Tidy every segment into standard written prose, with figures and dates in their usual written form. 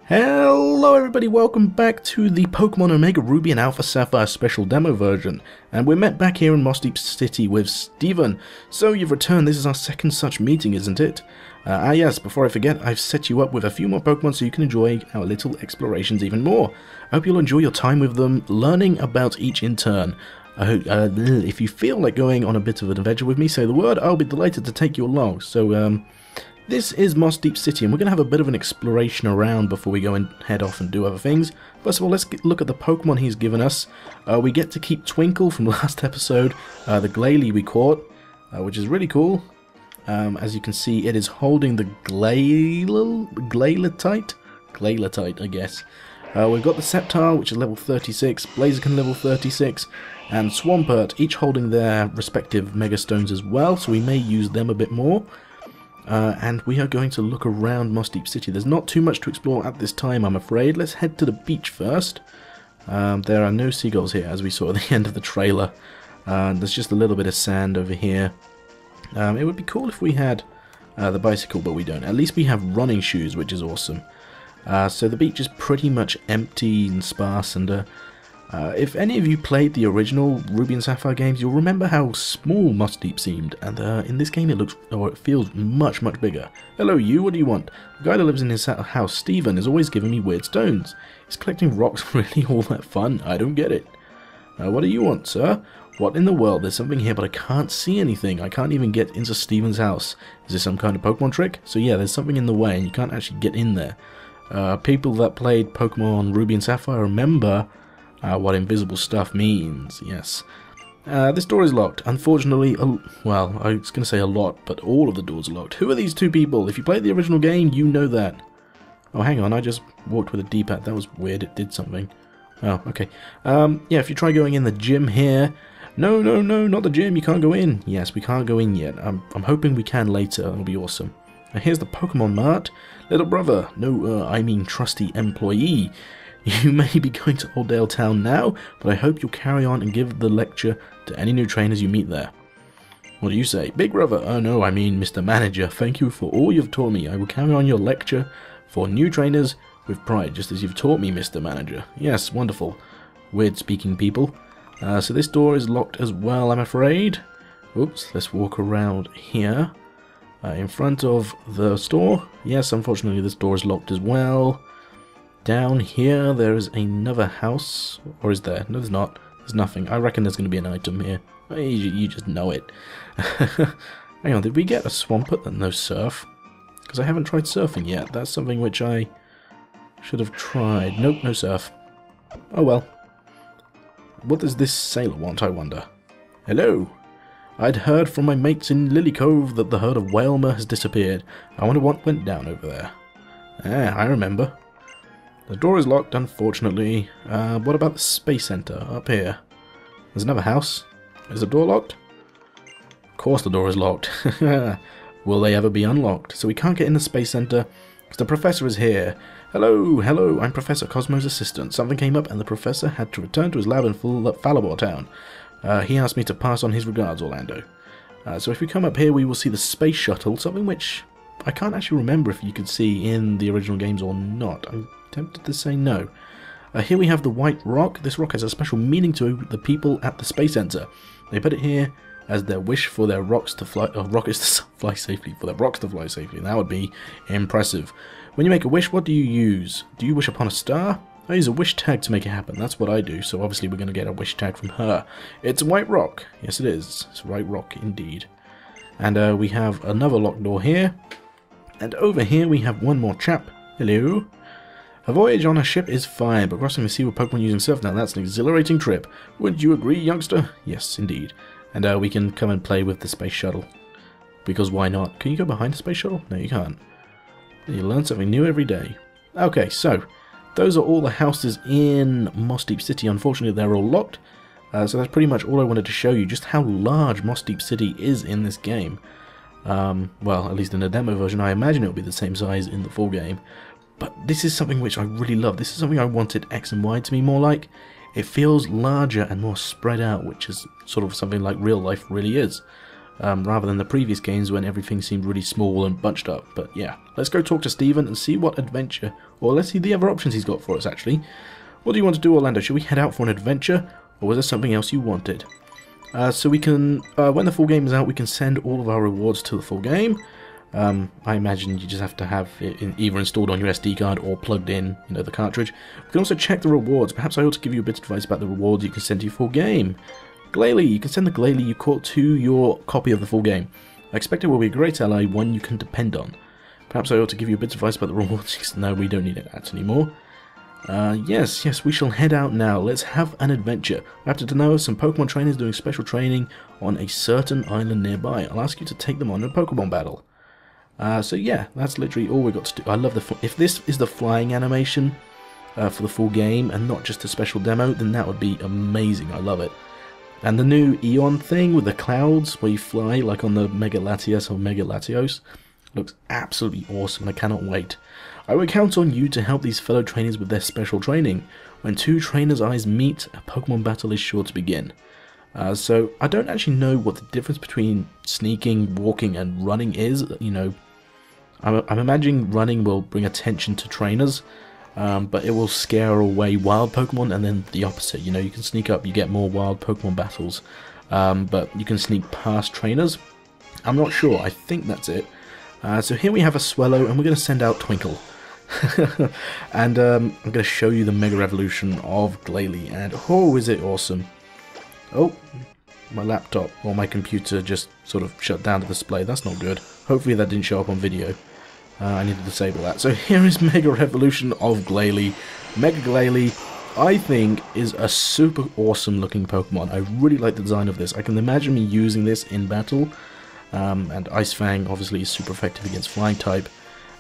Hello everybody, welcome back to the Pokemon Omega Ruby and Alpha Sapphire special demo version, and we're met back here in Mossdeep City with Steven. So you've returned, this is our second such meeting, isn't it? Yes, before I forget, I've set you up with a few more Pokemon so you can enjoy our little explorations even more. I hope you'll enjoy your time with them, learning about each in turn. If you feel like going on a bit of an adventure with me, say the word, I'll be delighted to take you along. So, this is Mossdeep City, and we're going to have a bit of an exploration around before we go and head off and do other things. First of all, let's look at the Pokemon he's given us. We get to keep Twinkle from last episode, the Glalie we caught, which is really cool. As you can see, it is holding the Glalie-tite, I guess. We've got the Sapphire, which is level 36, Blaziken level 36, and Swampert, each holding their respective Mega Stones as well, so we may use them a bit more. And we are going to look around Mossdeep City. There's not too much to explore at this time, I'm afraid. Let's head to the beach first. There are no seagulls here, as we saw at the end of the trailer. There's just a little bit of sand over here. It would be cool if we had the bicycle, but we don't. At least we have running shoes, which is awesome. So the beach is pretty much empty and sparse, and if any of you played the original Ruby and Sapphire games, you'll remember how small Mossdeep seemed, and in this game it feels much, much bigger. Hello you, what do you want? The guy that lives in his house, Steven, is always giving me weird stones. Is collecting rocks really all that fun? I don't get it. What do you want, sir? What in the world? There's something here, but I can't see anything. I can't even get into Steven's house. Is this some kind of Pokemon trick? So yeah, there's something in the way, and you can't actually get in there. People that played Pokemon Ruby and Sapphire remember what invisible stuff means, yes. This door is locked. Unfortunately, well, I was going to say a lot, but all of the doors are locked. Who are these two people? If you played the original game, you know that. Oh, hang on, I just walked with a D-pad. That was weird, it did something. Oh, okay. Yeah, if you try going in the gym here... No, not the gym, you can't go in. Yes, we can't go in yet. I'm hoping we can later, it'll be awesome. Now, here's the Pokemon Mart. Little brother, no, I mean trusty employee. You may be going to Oldale Town now, but I hope you'll carry on and give the lecture to any new trainers you meet there. What do you say? Big brother? Oh no, I mean Mr. Manager. Thank you for all you've taught me. I will carry on your lecture for new trainers with pride, just as you've taught me, Mr. Manager. Yes, wonderful. Weird speaking people. So this door is locked as well, I'm afraid. Oops, let's walk around here. In front of the store. Yes, unfortunately this door is locked as well. Down here there is another house, or is there? No, there's not. There's nothing. I reckon there's going to be an item here. You just know it. Hang on, did we get a Swampert and no surf? Because I haven't tried surfing yet. That's something which I should have tried. Nope, no surf. Oh well. What does this sailor want, I wonder? Hello. I'd heard from my mates in Lily Cove that the herd of Whalmer has disappeared. I wonder what went down over there. Ah, I remember. The door is locked, unfortunately. What about the Space Center up here? There's another house. Is the door locked? Of course the door is locked. Will they ever be unlocked? So we can't get in the Space Center because the professor is here. Hello, I'm Professor Cosmo's assistant. Something came up and the professor had to return to his lab in Falabor Town. He asked me to pass on his regards, Orlando. So if we come up here, we will see the space shuttle, something which I can't actually remember if you could see in the original games or not. I'm tempted to say no. Here we have the white rock. This rock has a special meaning to the people at the Space Center. They put it here as their wish for their rockets to fly safely. That would be impressive. When you make a wish, what do you use? Do you wish upon a star? I use a wish tag to make it happen. That's what I do, so obviously we're going to get a wish tag from her. It's a white rock. Yes, it is. It's a white rock indeed. And we have another locked door here. And over here we have one more chap. Hello. A voyage on a ship is fine, but crossing the sea with Pokemon using surf, now that's an exhilarating trip. Wouldn't you agree, youngster? Yes, indeed. And we can come and play with the space shuttle. Because why not? Can you go behind the space shuttle? No, you can't. You learn something new every day. Okay, so those are all the houses in Mossdeep City. Unfortunately, they're all locked. So that's pretty much all I wanted to show you, just how large Mossdeep City is in this game. Well, at least in the demo version, I imagine it'll be the same size in the full game. But this is something which I really love. This is something I wanted X and Y to be more like. It feels larger and more spread out, which is sort of something like real life really is. rather than the previous games when everything seemed really small and bunched up. But yeah, let's go talk to Steven and see what adventure, or let's see the other options he's got for us actually. What do you want to do, Orlando? Should we head out for an adventure, or was there something else you wanted? So we can, when the full game is out, we can send all of our rewards to the full game. I imagine you just have to have it either installed on your SD card or plugged in, you know, the cartridge. We can also check the rewards. Perhaps I ought to give you a bit of advice about the rewards you can send to your full game. Glalie, you can send the Glalie you caught to your copy of the full game. I expect it will be a great ally, one you can depend on. Perhaps I ought to give you a bit of advice about the rewards. No, we don't need that anymore. Yes, we shall head out now. Let's have an adventure. After to know some Pokemon trainers doing special training on a certain island nearby. I'll ask you to take them on a Pokemon battle. So yeah, that's literally all we got to do. I love if this is the flying animation for the full game and not just a special demo, then that would be amazing. I love it. And the new Eon thing with the clouds where you fly like on the Mega Latias or Mega Latios looks absolutely awesome. I cannot wait. I will count on you to help these fellow trainers with their special training. When two trainers' eyes meet, a Pokemon battle is sure to begin. So I don't actually know what the difference between sneaking, walking, and running is. You know, I'm imagining running will bring attention to trainers, but it will scare away wild Pokemon, and then the opposite. You know, you can sneak up, you get more wild Pokemon battles, but you can sneak past trainers. I'm not sure. I think that's it. So here we have a Swellow, and we're going to send out Twinkle. And I'm going to show you the Mega Evolution of Glalie, and oh, is it awesome. Oh, my laptop or my computer just sort of shut down the display. That's not good. Hopefully that didn't show up on video. I need to disable that. So here is Mega Evolution of Glalie. Mega Glalie, I think, is a super awesome looking Pokemon. I really like the design of this. I can imagine me using this in battle. And Ice Fang obviously is super effective against Flying type.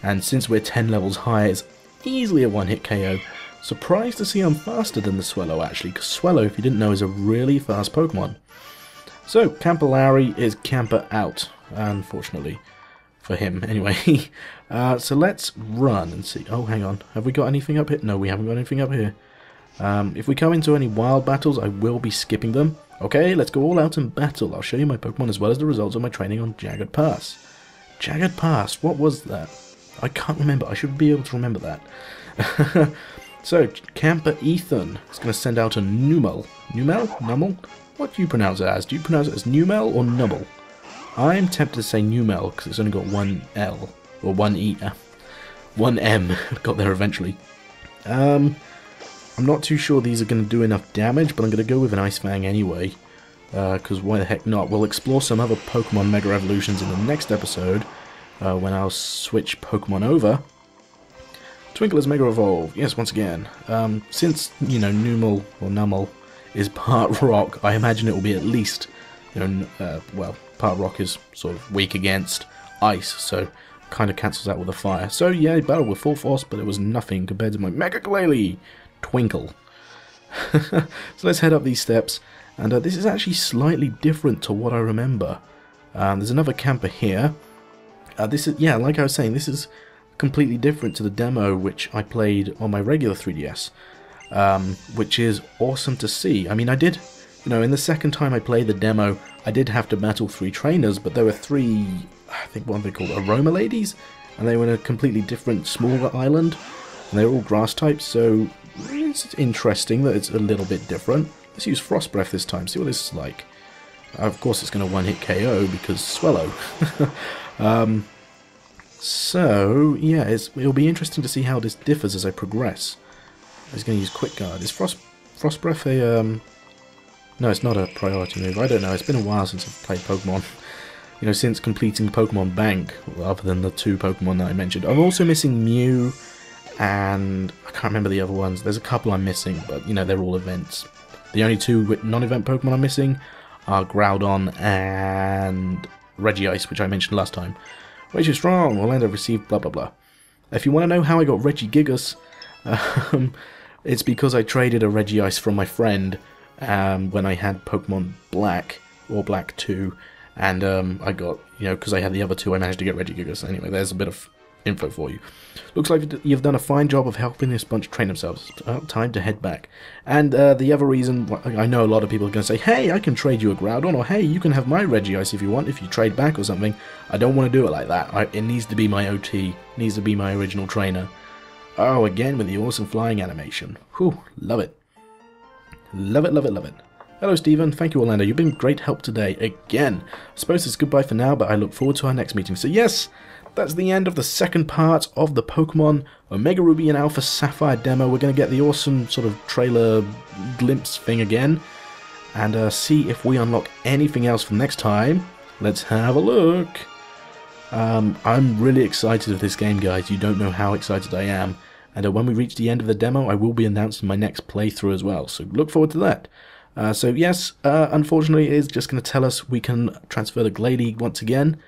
And since we're 10 levels higher, it's easily a one-hit KO. Surprised to see I'm faster than the Swellow, actually, because Swellow, if you didn't know, is a really fast Pokemon. So, Campolari is Camper out, unfortunately, for him, anyway. So let's run and see. Oh, hang on. Have we got anything up here? No, we haven't got anything up here. If we come into any wild battles, I will be skipping them. Okay, let's go all out and battle. I'll show you my Pokemon as well as the results of my training on Jagged Pass. Jagged Pass, what was that? I can't remember. I should be able to remember that. So, Camper Ethan is going to send out a Numel. Numel? Numel? What do you pronounce it as? Do you pronounce it as Numel or Numel? I'm tempted to say Numel because it's only got one L. Or one E. One M. Got there eventually. I'm not too sure these are going to do enough damage, but I'm going to go with an Ice Fang anyway. Because why the heck not? We'll explore some other Pokemon Mega Evolutions in the next episode. When I'll switch Pokemon over. Twinkle is Mega Evolved. Yes, once again. Since, you know, Numel or Numel is part rock, I imagine it will be at least, you know, well, part rock is sort of weak against ice, so kind of cancels out with the fire. So yeah, battle with full force, but it was nothing compared to my Mega Glalie Twinkle. So let's head up these steps, and this is actually slightly different to what I remember. There's another camper here. This is, yeah, like I was saying, this is completely different to the demo which I played on my regular 3DS, which is awesome to see. I mean, I did, you know, in the second time I played the demo, I did have to battle 3 trainers, but there were 3, I think what are they called, Aroma Ladies, and they were in a completely different, smaller island, and they were all grass types, so it's interesting that it's a little bit different. Let's use Frost Breath this time, see what this is like. Of course it's going to one-hit KO because Swellow. So, yeah, it'll be interesting to see how this differs as I progress. I was going to use Quick Guard. Is Frost Breath a, No, it's not a priority move. I don't know. It's been a while since I've played Pokemon. You know, since completing Pokemon Bank, other than the 2 Pokemon that I mentioned. I'm also missing Mew, and I can't remember the other ones. There's a couple I'm missing, but, you know, they're all events. The only 2 non-event Pokemon I'm missing are Groudon and Regice, which I mentioned last time. Way too strong, Orlando received blah blah blah. If you want to know how I got Regigigas, it's because I traded a Regice from my friend when I had Pokemon Black, or Black 2, and I got, you know, because I had the other 2, I managed to get Regigigas. Anyway, there's a bit of info for you. Looks like you've done a fine job of helping this bunch train themselves. It's about time to head back. And the other reason, I know a lot of people are going to say, hey, I can trade you a Groudon, or hey, you can have my Regice if you want, if you trade back or something. I don't want to do it like that. It needs to be my OT. It needs to be my original trainer. Oh, again with the awesome flying animation. Whew, love it. Love it, love it, love it. Hello, Stephen. Thank you, Orlando. You've been great help today. Again. I suppose it's goodbye for now, but I look forward to our next meeting. So, yes, that's the end of the second part of the Pokemon Omega Ruby and Alpha Sapphire demo. We're going to get the awesome sort of trailer glimpse thing again. And see if we unlock anything else for next time. Let's have a look. I'm really excited for this game, guys. You don't know how excited I am. And when we reach the end of the demo, I will be announcing my next playthrough as well. So look forward to that. So yes, unfortunately it is just going to tell us we can transfer the Glalie once again.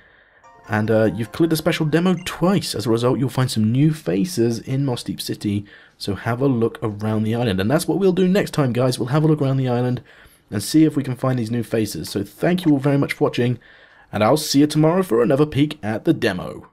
And you've cleared the special demo twice. As a result, you'll find some new faces in Mossdeep City. So have a look around the island. And that's what we'll do next time, guys. We'll have a look around the island and see if we can find these new faces. So thank you all very much for watching. And I'll see you tomorrow for another peek at the demo.